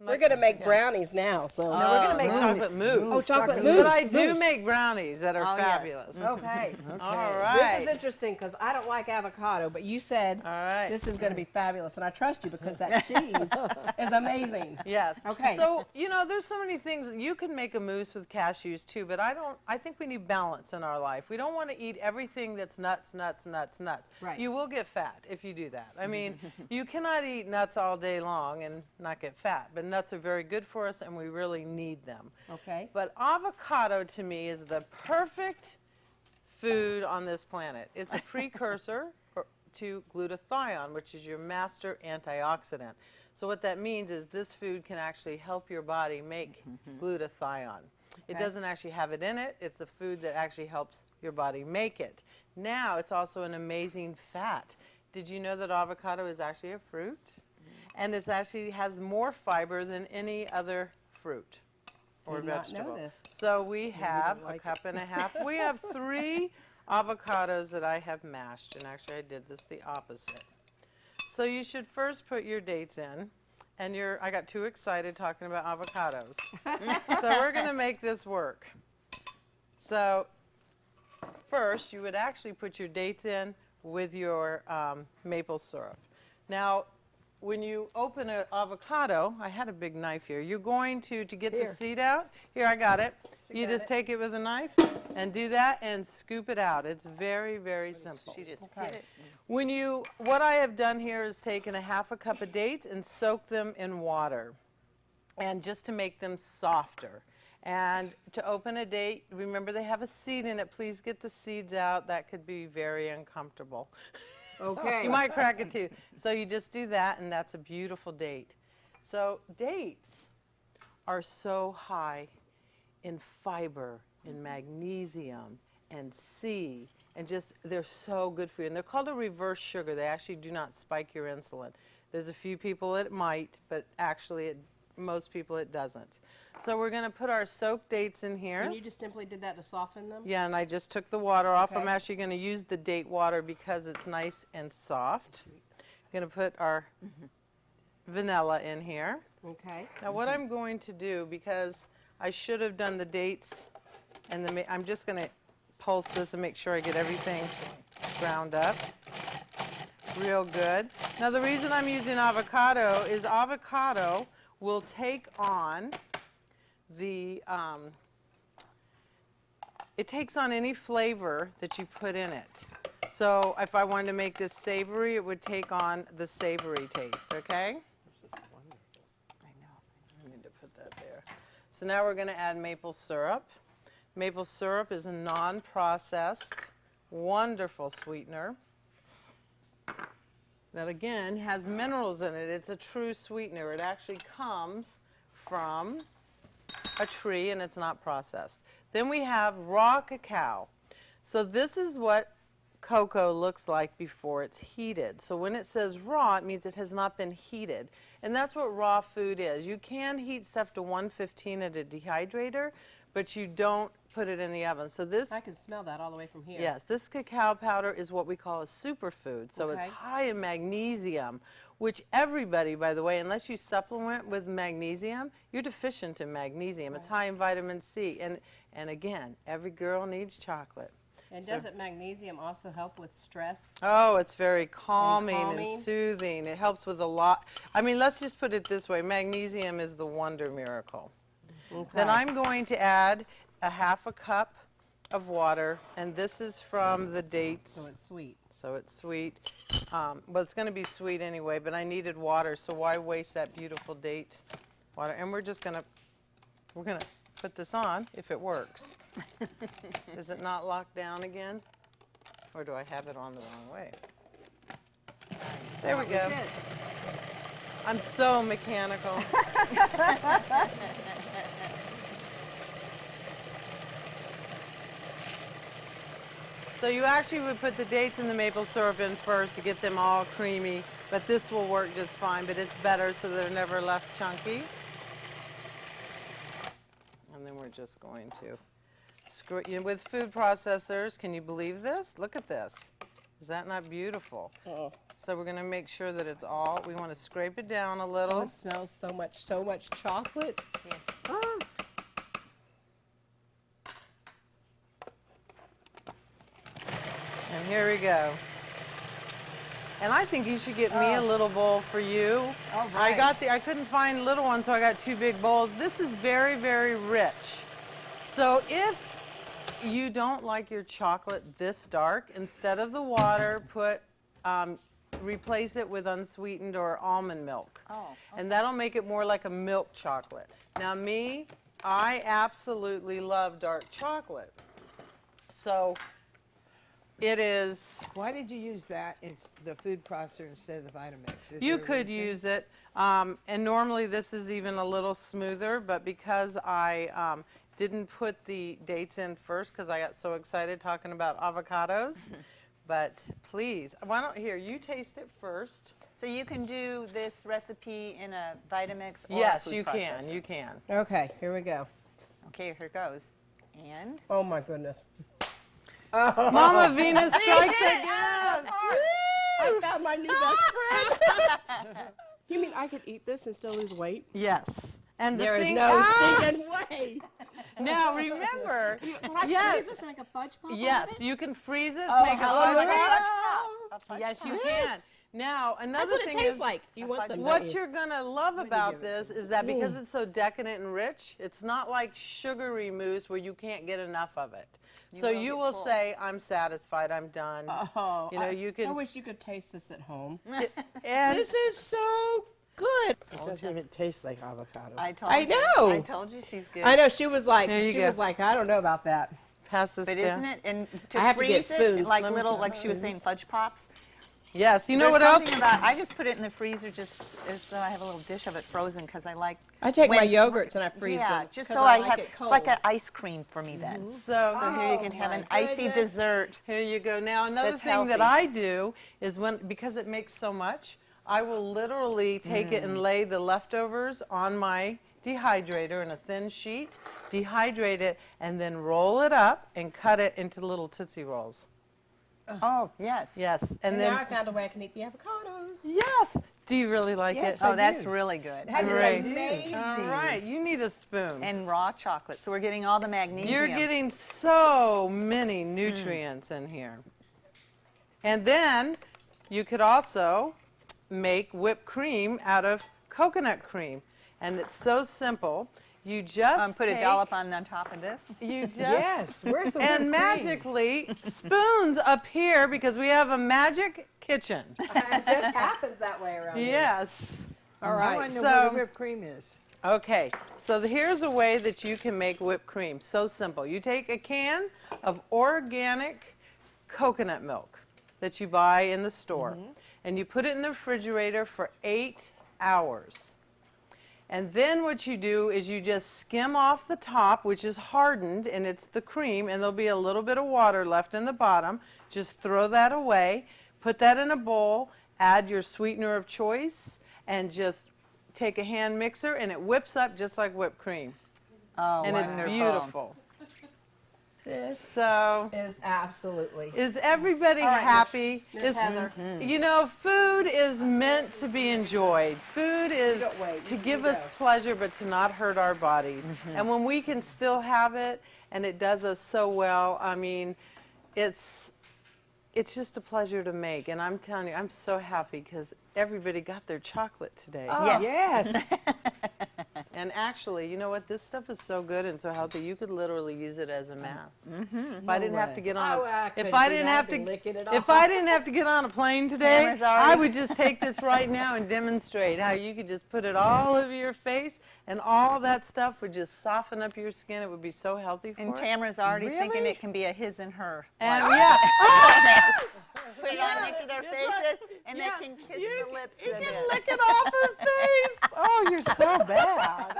We're going to make brownies now. So. No, we're going to make chocolate mousse. Oh, chocolate mousse. But I do make brownies that are fabulous. Yes. Okay. All right. This is interesting because I don't like avocado, but you said this is going to be fabulous, and I trust you because that cheese is amazing. Yes. Okay. So, you know, there's so many things. You can make a mousse with cashews too, but I think we need balance in our life. We don't want to eat everything that's nuts, nuts, nuts, nuts. Right. You will get fat if you do that. I mean, you cannot eat nuts all day long and not get fat, but nuts are very good for us and we really need them. Okay. But avocado to me is the perfect food on this planet. It's a precursor to glutathione, which is your master antioxidant. So what that means is this food can actually help your body make glutathione. It doesn't actually have it in it. It's a food that actually helps your body make it. Now it's also an amazing fat. Did you know that avocado is actually a fruit? And it actually has more fiber than any other fruit or vegetable. Not know this. So we have a cup and a half. We have 3 avocados that I have mashed, and actually I did this the opposite. So you should first put your dates in, and I got too excited talking about avocados. So we're going to make this work. So first you would actually put your dates in with your maple syrup. Now, when you open an avocado, I had a big knife here. You're going to get the seed out. Here, I got it. You just take it with a knife and do that and scoop it out. It's very, very simple. She just hit it. What I have done here is taken a half a cup of dates and soaked them in water, and just to make them softer. And to open a date, remember they have a seed in it. Please get the seeds out. That could be very uncomfortable. Okay. You might crack a tooth. So you just do that, and that's a beautiful date. So dates are so high in fiber, in magnesium, and C, and just they're so good for you. And they're called a reverse sugar. They actually do not spike your insulin. There's a few people it might, but actually most people it doesn't. So we're going to put our soaked dates in here. And you just simply did that to soften them? Yeah, and I just took the water off. Okay. I'm actually going to use the date water because it's nice and soft. I'm going to put our vanilla in here. Okay. Now what I'm going to do, because I should have done the dates, and I'm just going to pulse this and make sure I get everything ground up real good. Now the reason I'm using avocado is avocado will take on it takes on any flavor that you put in it. So if I wanted to make this savory, it would take on the savory taste, okay? This is wonderful. I know. I need to put that there. So now we're going to add maple syrup. Maple syrup is a non-processed, wonderful sweetener that, again, has minerals in it. It's a true sweetener. It actually comes from a tree, and it's not processed. Then we have raw cacao. So this is what cocoa looks like before it's heated. So when it says raw, it means it has not been heated. And that's what raw food is. You can heat stuff to 115 at a dehydrator, but you don't put it in the oven. So this, I can smell that all the way from here. yes, this cacao powder is what we call a superfood. So it's high in magnesium, which everybody, by the way, unless you supplement with magnesium, you're deficient in magnesium. It's high in vitamin C. And again, every girl needs chocolate. And doesn't magnesium also help with stress? Oh, it's very calming and soothing. It helps with a lot. I mean, let's just put it this way. Magnesium is the wonder miracle. Okay. Then I'm going to add a half a cup of water, and this is from the dates. So it's sweet. So it's sweet. Well, it's going to be sweet anyway, but I needed water, so why waste that beautiful date water? And we're going to put this on if it works. Is it not locked down again? Or do I have it on the wrong way? There we go. I'm so mechanical. So you actually would put the dates and the maple syrup in first to get them all creamy, but this will work just fine, but it's better so they're never left chunky. And then we're just going to screw it. With food processors, can you believe this? Look at this. Is that not beautiful? Oh. So we're going to make sure that it's all, we want to scrape it down a Oh, little. it smells so much chocolate. Ah. And here we go. And I think you should get me a little bowl for you. All right. I couldn't find little ones, so I got 2 big bowls. This is very, very rich. So if you don't like your chocolate this dark, instead of the water, replace it with unsweetened or almond milk. Oh, okay. And that'll make it more like a milk chocolate. Now I absolutely love dark chocolate. So it is. Why did you use that? It's the food processor instead of the Vitamix. Is You there a could reason? use it, and normally this is even a little smoother, but because I didn't put the dates in first because I got so excited talking about avocados. But please, why don't you taste it first? So you can do this recipe in a Vitamix or a Yes, food you can. processor. You can. Okay, here we go. Okay, here goes. And Oh my goodness. Mama Venus strikes again. I found my new best friend. You mean I could eat this and still lose weight? Yes. And There is thing, no stinking way. Now remember, Can I yes, freeze this like a fudge pop? yes, you can freeze this, Oh, make a hallelujah. fudge. Yes, you Yes. can. Now another That's what it thing tastes is, like. You want some? what don't you? you're gonna love about this is that because it's so decadent and rich, it's not like sugary mousse where you can't get enough of it. So will you get will full. say, "I'm satisfied. I'm done." Oh, You know, you I can. wish you could taste this at home. And This is so good. It doesn't even taste like avocado. I told I you. know. I told you she's good. I know she was like, There you go. I don't know about that. pass this But down. isn't it? And to I have to get freeze it, spoons. like Let me little, get like she was saying, spoons. fudge pops. Yes. You know There's what else? something about, I just put it in the freezer just as though I have a little dish of it frozen because I like. I take my when- yogurts and I freeze yeah, them. just 'cause so I like have. it It's cold. like an ice cream for me then. So So here you Oh, can have my an icy goodness. dessert. here you go. Now another That's thing that healthy. I do is because it makes so much, I will literally take it and lay the leftovers on my dehydrator in a thin sheet, dehydrate it, and then roll it up and cut it into little Tootsie Rolls. Oh yes. Yes, And and now I then found a way I can eat the avocados. yes. Do you really like Yes, it? I Oh, that's do. really good. That is Great. amazing. All right, you need a spoon. And raw chocolate. So we're getting all the magnesium. You're getting so many nutrients in here. And then you could also make whipped cream out of coconut cream. And it's so simple. You just put a take- dollop on top of this. You just Yes. Where's the whipped and cream? magically spoons appear because we have a magic kitchen. It just happens that way around here. Yes. All I right. want to know so- where the whipped cream is. Okay, so here's a way that you can make whipped cream. So simple. You take a can of organic coconut milk that you buy in the store, and you put it in the refrigerator for 8 hours. And then what you do is you just skim off the top, which is hardened, and it's the cream, and there'll be a little bit of water left in the bottom. Just throw that away, put that in a bowl, add your sweetener of choice, and just take a hand mixer, and it whips up just like whipped cream. Oh, And it's wonderful. beautiful. This So, is absolutely. is everybody All right, happy? Miss Heather. You know, food is meant to be enjoyed. Food is don't wait. to You give can us go. pleasure, but to not hurt our bodies. And when we can still have it, and it does us so well, I mean, it's just a pleasure to make. And I'm telling you, I'm so happy because everybody got their chocolate today. Oh, yes. And actually, you know what? This stuff is so good and so healthy. You could literally use it as a mask. If I didn't have to get on, Oh, I couldn't if I do didn't that. have I'd be to, licking it if off. I didn't have to get on a plane today, Cameras already- I would just take this right now and demonstrate how you could just put it all over your face, and all that stuff would just soften up your skin. It would be so healthy for And it. Tamara's already thinking Really? it can be a his and her. And yeah, Put it on each of their faces, and yeah, they can kiss you the lips. You a can bit. lick it off her face. Oh, you're so bad.